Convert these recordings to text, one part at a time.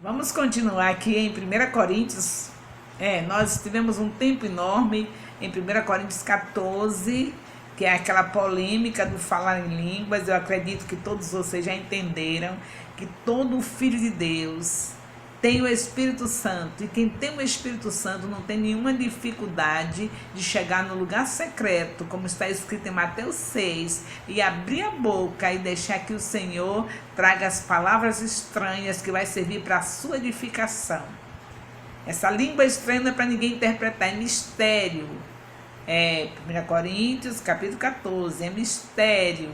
Vamos continuar aqui em 1 Coríntios. Nós tivemos um tempo enorme em 1 Coríntios 14, que é aquela polêmica do falar em línguas. Eu acredito que todos vocês já entenderam que todo filho de Deus tem o Espírito Santo, e quem tem o Espírito Santo não tem nenhuma dificuldade de chegar no lugar secreto, como está escrito em Mateus 6, e abrir a boca e deixar que o Senhor traga as palavras estranhas que vai servir para a sua edificação. Essa língua estranha não é para ninguém interpretar, é mistério. 1 Coríntios capítulo 14, é mistério.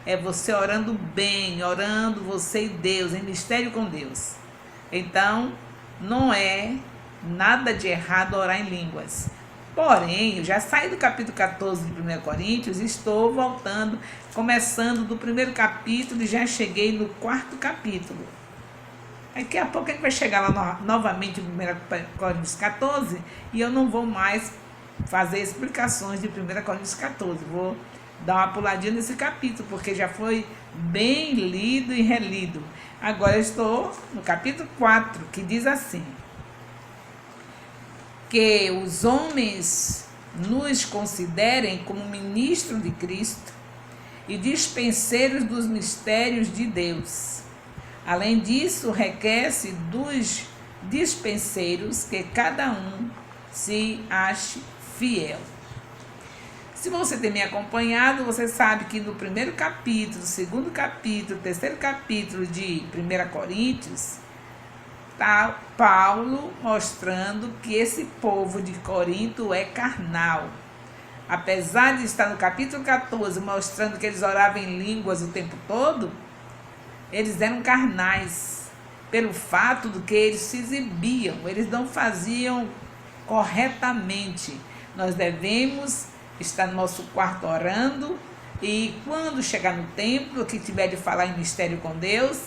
É você orando bem, orando você e Deus, em mistério com Deus. Então, não é nada de errado orar em línguas. Porém, eu já saí do capítulo 14 de 1 Coríntios e estou voltando, começando do primeiro capítulo e já cheguei no quarto capítulo. Daqui a pouco a gente vai chegar lá novamente em 1 Coríntios 14 e eu não vou mais fazer explicações de 1 Coríntios 14. Vou dar uma puladinha nesse capítulo, porque já foi bem lido e relido. Agora eu estou no capítulo 4, que diz assim: que os homens nos considerem como ministros de Cristo e dispenseiros dos mistérios de Deus. Além disso, requer-se dos dispenseiros que cada um se ache fiel. Se você tem me acompanhado, você sabe que no primeiro capítulo, segundo capítulo, terceiro capítulo de 1 Coríntios, está Paulo mostrando que esse povo de Corinto é carnal. Apesar de estar no capítulo 14 mostrando que eles oravam em línguas o tempo todo, eles eram carnais, pelo fato de que eles se exibiam, eles não faziam corretamente. Nós devemos estar no nosso quarto orando, e quando chegar no templo, que tiver de falar em mistério com Deus,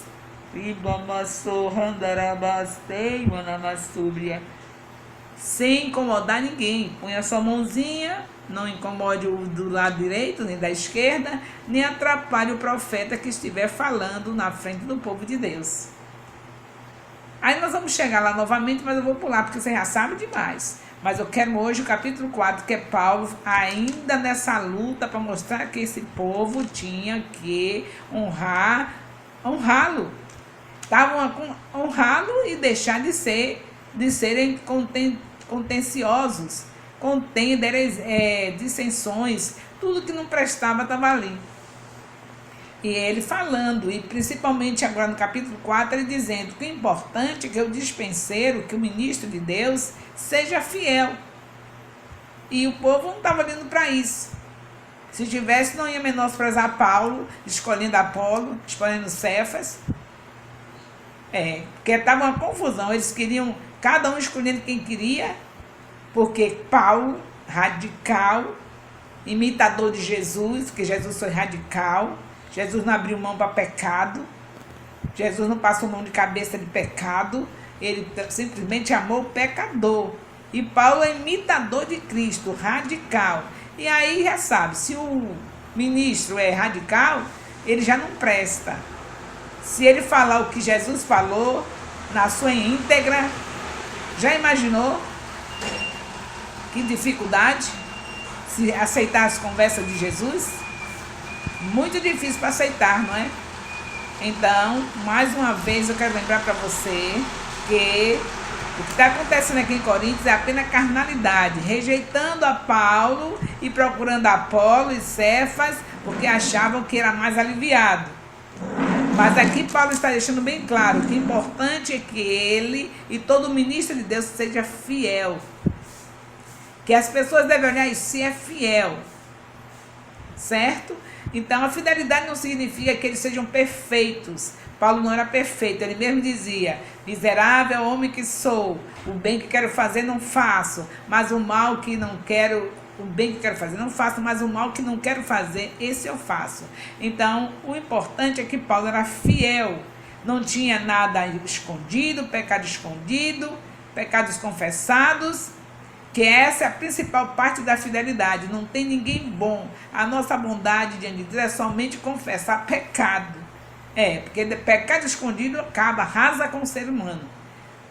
sem incomodar ninguém, põe a sua mãozinha, não incomode o do lado direito nem da esquerda, nem atrapalhe o profeta que estiver falando na frente do povo de Deus. Aí nós vamos chegar lá novamente, mas eu vou pular porque você já sabe demais. Mas eu quero hoje o capítulo 4, que é Paulo ainda nessa luta para mostrar que esse povo tinha que honrá-lo. Estavam a honrá-lo e deixar de serem contenciosos, contenders, dissensões, tudo que não prestava estava ali. E ele falando, e principalmente agora no capítulo 4, ele dizendo que o importante é que o dispenseiro, que o ministro de Deus, seja fiel. E o povo não estava olhando para isso. Se tivesse, não ia menosprezar Paulo, escolhendo Apolo, escolhendo Cefas. Porque estava uma confusão, eles queriam, cada um escolhendo quem queria, porque Paulo, radical, imitador de Jesus, que Jesus foi radical. Jesus não abriu mão para pecado, Jesus não passou mão de cabeça de pecado, ele simplesmente amou o pecador. E Paulo é imitador de Cristo, radical. E aí já sabe, se o ministro é radical, ele já não presta. Se ele falar o que Jesus falou, na sua íntegra, já imaginou que dificuldade se aceitar as conversas de Jesus? Muito difícil para aceitar, não é? Então, mais uma vez eu quero lembrar para você que o que está acontecendo aqui em Coríntios é apenas carnalidade, rejeitando a Paulo e procurando Apolo e Cefas, porque achavam que era mais aliviado. Mas aqui Paulo está deixando bem claro que o importante é que ele e todo ministro de Deus seja fiel. Que as pessoas devem olhar e se é fiel. Certo? Então, a fidelidade não significa que eles sejam perfeitos. Paulo não era perfeito, ele mesmo dizia: miserável homem que sou, o bem que quero fazer não faço, mas o mal que não quero, o bem que quero fazer não faço, mas o mal que não quero fazer, esse eu faço. Então, o importante é que Paulo era fiel, não tinha nada escondido, pecados confessados, que essa é a principal parte da fidelidade. Não tem ninguém bom. A nossa bondade diante de Deus é somente confessar pecado. Porque pecado escondido arrasa com o ser humano,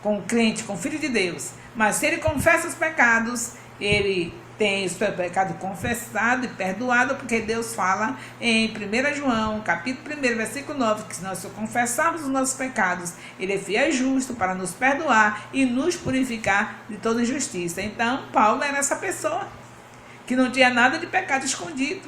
com o crente, com o filho de Deus. Mas se ele confessa os pecados, ele tem o seu pecado confessado e perdoado, porque Deus fala em 1 João, capítulo 1, versículo 9, que se nós confessarmos os nossos pecados, ele é fiel e justo para nos perdoar e nos purificar de toda injustiça. Então, Paulo era essa pessoa que não tinha nada de pecado escondido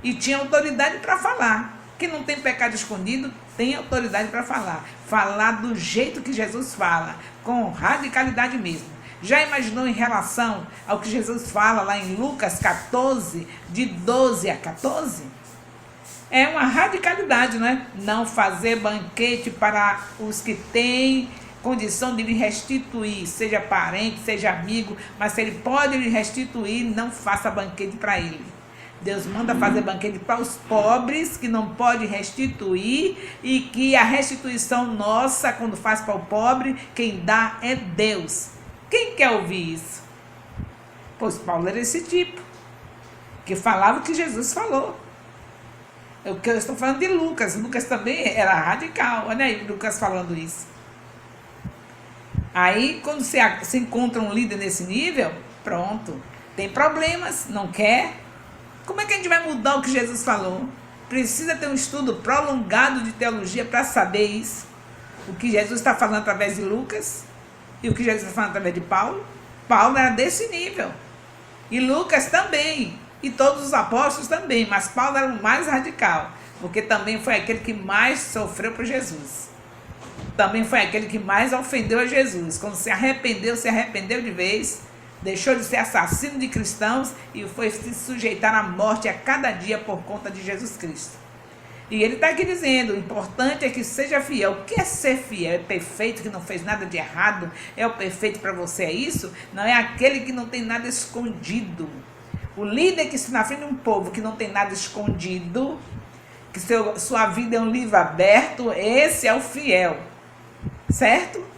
e tinha autoridade para falar. Quem não tem pecado escondido tem autoridade para falar. Falar do jeito que Jesus fala, com radicalidade mesmo. Já imaginou em relação ao que Jesus fala lá em Lucas 14, de 12 a 14? É uma radicalidade, não é? Não fazer banquete para os que têm condição de lhe restituir, seja parente, seja amigo, mas se ele pode lhe restituir, não faça banquete para ele. Deus manda fazer banquete para os pobres que não pode restituir e que a restituição nossa, quando faz para o pobre, quem dá é Deus. Quem quer ouvir isso? Pois Paulo era esse tipo, que falava o que Jesus falou. Eu estou falando de Lucas. Lucas também era radical. Olha aí, Lucas falando isso. Aí, quando se encontra um líder nesse nível, pronto. Tem problemas, não quer. Como é que a gente vai mudar o que Jesus falou? Precisa ter um estudo prolongado de teologia para saber isso. O que Jesus está falando através de Lucas e o que Jesus está falando através de Paulo. Paulo era desse nível. E Lucas também. E todos os apóstolos também. Mas Paulo era o mais radical. Porque também foi aquele que mais sofreu por Jesus. Também foi aquele que mais ofendeu a Jesus. Quando se arrependeu de vez. Deixou de ser assassino de cristãos e foi se sujeitar à morte a cada dia por conta de Jesus Cristo. E ele está aqui dizendo, o importante é que seja fiel. O que é ser fiel? É perfeito, que não fez nada de errado? É o perfeito para você, é isso? Não é aquele que não tem nada escondido. O líder que está na frente de um povo que não tem nada escondido, que sua vida é um livro aberto, esse é o fiel. Certo?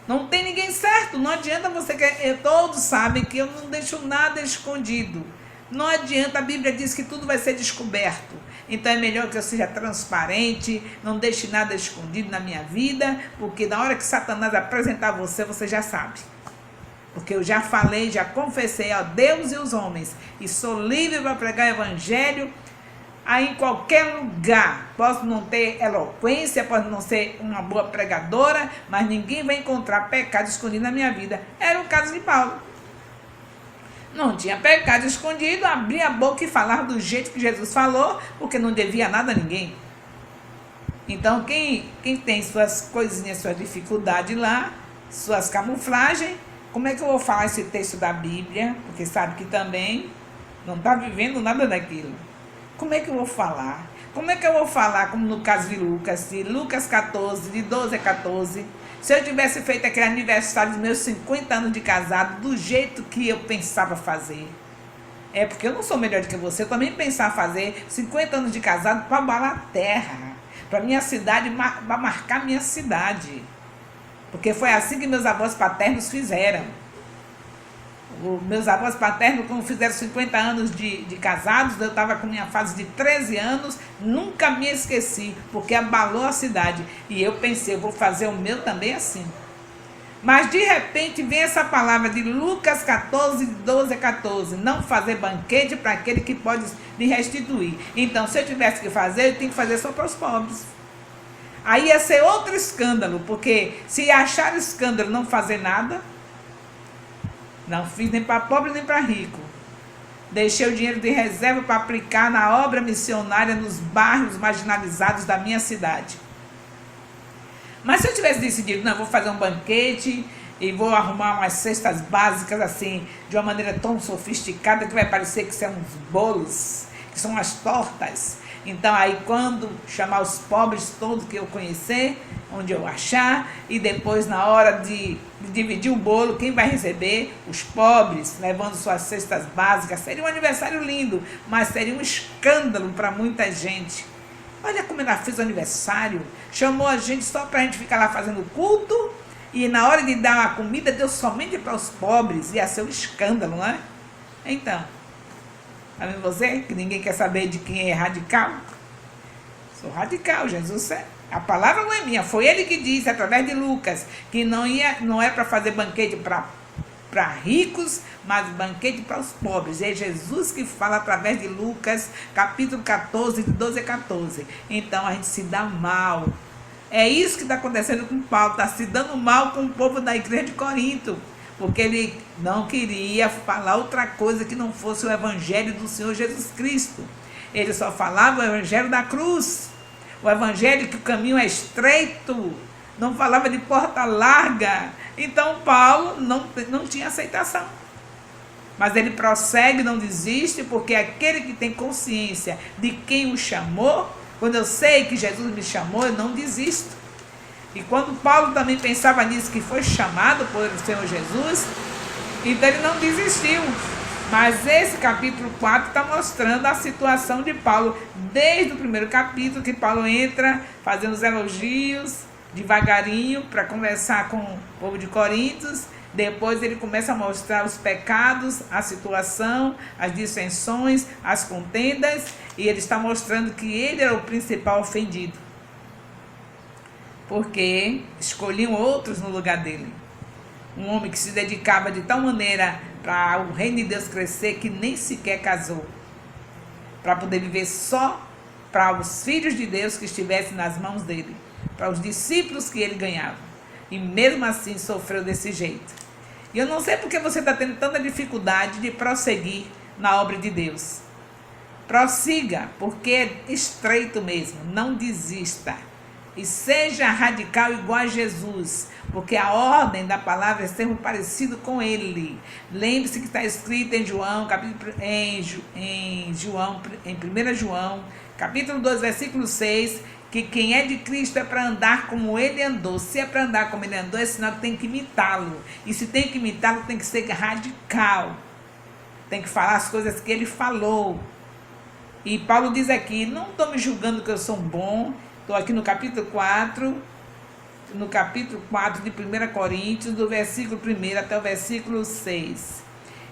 Não tem ninguém certo. Não adianta você querer. Todos sabem que eu não deixo nada escondido. Não adianta, a Bíblia diz que tudo vai ser descoberto. Então é melhor que eu seja transparente, não deixe nada escondido na minha vida, porque na hora que Satanás apresentar você, você já sabe. Porque eu já falei, já confessei a Deus e os homens, e sou livre para pregar o evangelho aí em qualquer lugar. Posso não ter eloquência, posso não ser uma boa pregadora, mas ninguém vai encontrar pecado escondido na minha vida. Era o caso de Paulo. Não tinha pecado escondido, abria a boca e falava do jeito que Jesus falou, porque não devia nada a ninguém. Então, quem tem suas coisinhas, suas dificuldades lá, suas camuflagens, como é que eu vou falar esse texto da Bíblia? Porque sabe que também não está vivendo nada daquilo. Como é que eu vou falar? Como é que eu vou falar, como no caso de Lucas 14, de 12 a 14, se eu tivesse feito aquele aniversário dos meus 50 anos de casado, do jeito que eu pensava fazer? É porque eu não sou melhor do que você, eu também pensava fazer 50 anos de casado para abalar a terra, para minha cidade, para marcar minha cidade. Porque foi assim que meus avós paternos fizeram. Os meus avós paternos, quando fizeram 50 anos de casados, eu estava com minha fase de 13 anos, nunca me esqueci, porque abalou a cidade. E eu pensei, eu vou fazer o meu também assim. Mas de repente vem essa palavra de Lucas 14, 12 a 14, não fazer banquete para aquele que pode lhe restituir. Então, se eu tivesse que fazer, eu tenho que fazer só para os pobres. Aí ia ser outro escândalo, porque se achar escândalo não fazer nada, não fiz nem para pobre nem para rico. Deixei o dinheiro de reserva para aplicar na obra missionária nos bairros marginalizados da minha cidade. Mas se eu tivesse decidido, não, vou fazer um banquete e vou arrumar umas cestas básicas assim, de uma maneira tão sofisticada que vai parecer que são uns bolos, que são umas tortas. Então aí quando chamar os pobres todos que eu conhecer, onde eu achar, e depois na hora de dividir o bolo, quem vai receber? Os pobres, levando suas cestas básicas. Seria um aniversário lindo, mas seria um escândalo para muita gente. Olha como ela fez o aniversário, chamou a gente só para a gente ficar lá fazendo culto, e na hora de dar a comida deu somente para os pobres. Ia ser um escândalo, não é? Então, tá vendo você? Que ninguém quer saber de quem é radical? Sou radical, Jesus é A palavra não é minha, foi ele que disse, através de Lucas, que não é para fazer banquete para ricos, mas banquete para os pobres. É Jesus que fala através de Lucas, capítulo 14, de 12 a 14. Então a gente se dá mal. É isso que está acontecendo com Paulo, está se dando mal com o povo da igreja de Corinto, porque ele não queria falar outra coisa que não fosse o evangelho do Senhor Jesus Cristo. Ele só falava o evangelho da cruz, o evangelho que o caminho é estreito, não falava de porta larga. Então Paulo não tinha aceitação. Mas ele prossegue, não desiste, porque aquele que tem consciência de quem o chamou, quando eu sei que Jesus me chamou, eu não desisto. E quando Paulo também pensava nisso, que foi chamado por Senhor Jesus, então ele não desistiu. Mas esse capítulo 4 está mostrando a situação de Paulo, desde o primeiro capítulo, que Paulo entra fazendo os elogios, devagarinho, para conversar com o povo de Coríntios. Depois ele começa a mostrar os pecados, a situação, as dissensões, as contendas, e ele está mostrando que ele era o principal ofendido, porque escolhiam outros no lugar dele. Um homem que se dedicava de tal maneira para o reino de Deus crescer, que nem sequer casou, para poder viver só para os filhos de Deus que estivessem nas mãos dele, para os discípulos que ele ganhava. E mesmo assim sofreu desse jeito. E eu não sei porque você está tendo tanta dificuldade de prosseguir na obra de Deus. Prossiga, porque é estreito mesmo, não desista. E seja radical igual a Jesus, porque a ordem da palavra é ser um parecido com ele. Lembre-se que está escrito em João, em 1 João, capítulo 2, versículo 6, que quem é de Cristo é para andar como ele andou. Se é para andar como ele andou, é sinal que tem que imitá-lo. E se tem que imitá-lo, tem que ser radical. Tem que falar as coisas que ele falou. E Paulo diz aqui, não estou me julgando que eu sou bom. Estou aqui no capítulo 4 de 1 Coríntios, do versículo 1 até o versículo 6.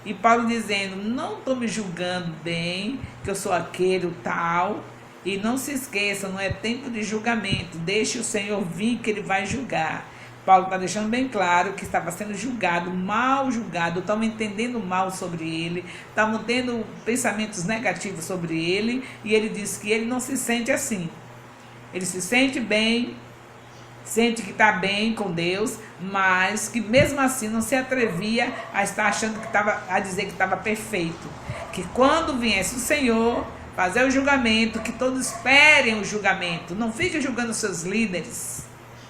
E Paulo dizendo, não estou me julgando bem, que eu sou aquele, o tal. E não se esqueça, não é tempo de julgamento. Deixe o Senhor vir que ele vai julgar. Paulo está deixando bem claro que estava sendo julgado, mal julgado, estavam entendendo mal sobre ele, estavam tendo pensamentos negativos sobre ele, e ele disse que ele não se sente assim. Ele se sente bem, sente que está bem com Deus, mas que mesmo assim não se atrevia a estar achando que estava, a dizer que estava perfeito. Que quando viesse o Senhor fazer o julgamento, que todos esperem o julgamento, não fique julgando seus líderes.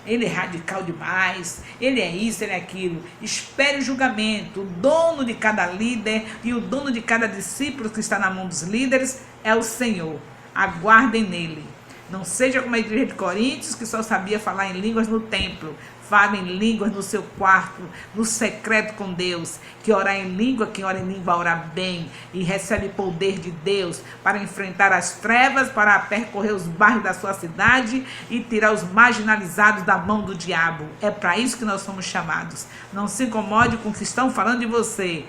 Ele é radical demais, ele é isso, ele é aquilo. Espere o julgamento. O dono de cada líder e o dono de cada discípulo que está na mão dos líderes é o Senhor. Aguardem nele. Não seja como a igreja de Coríntios, que só sabia falar em línguas no templo. Fale em línguas no seu quarto, no secreto com Deus. Que orar em língua, quem ora em língua ora bem e recebe poder de Deus para enfrentar as trevas, para percorrer os bairros da sua cidade e tirar os marginalizados da mão do diabo. É para isso que nós somos chamados. Não se incomode com o que estão falando de você.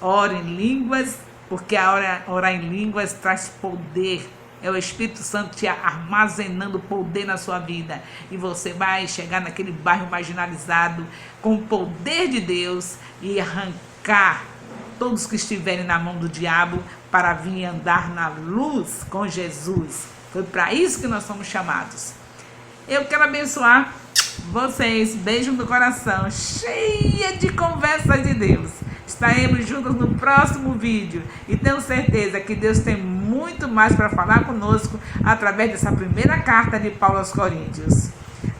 Ore em línguas, porque a orar em línguas traz poder. É o Espírito Santo te armazenando poder na sua vida. E você vai chegar naquele bairro marginalizado com o poder de Deus e arrancar todos que estiverem na mão do diabo para vir andar na luz com Jesus. Foi para isso que nós somos chamados. Eu quero abençoar vocês. Beijo no coração, cheia de conversas de Deus. Estaremos juntos no próximo vídeo e tenho certeza que Deus tem muito mais para falar conosco através dessa primeira carta de Paulo aos Coríntios.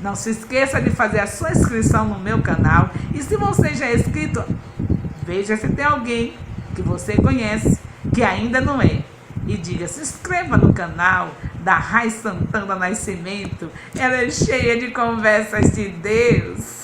Não se esqueça de fazer a sua inscrição no meu canal e se você já é inscrito, veja se tem alguém que você conhece que ainda não é. E diga, se inscreva no canal da Rai Santana Nascimento, ela é cheia de conversas de Deus.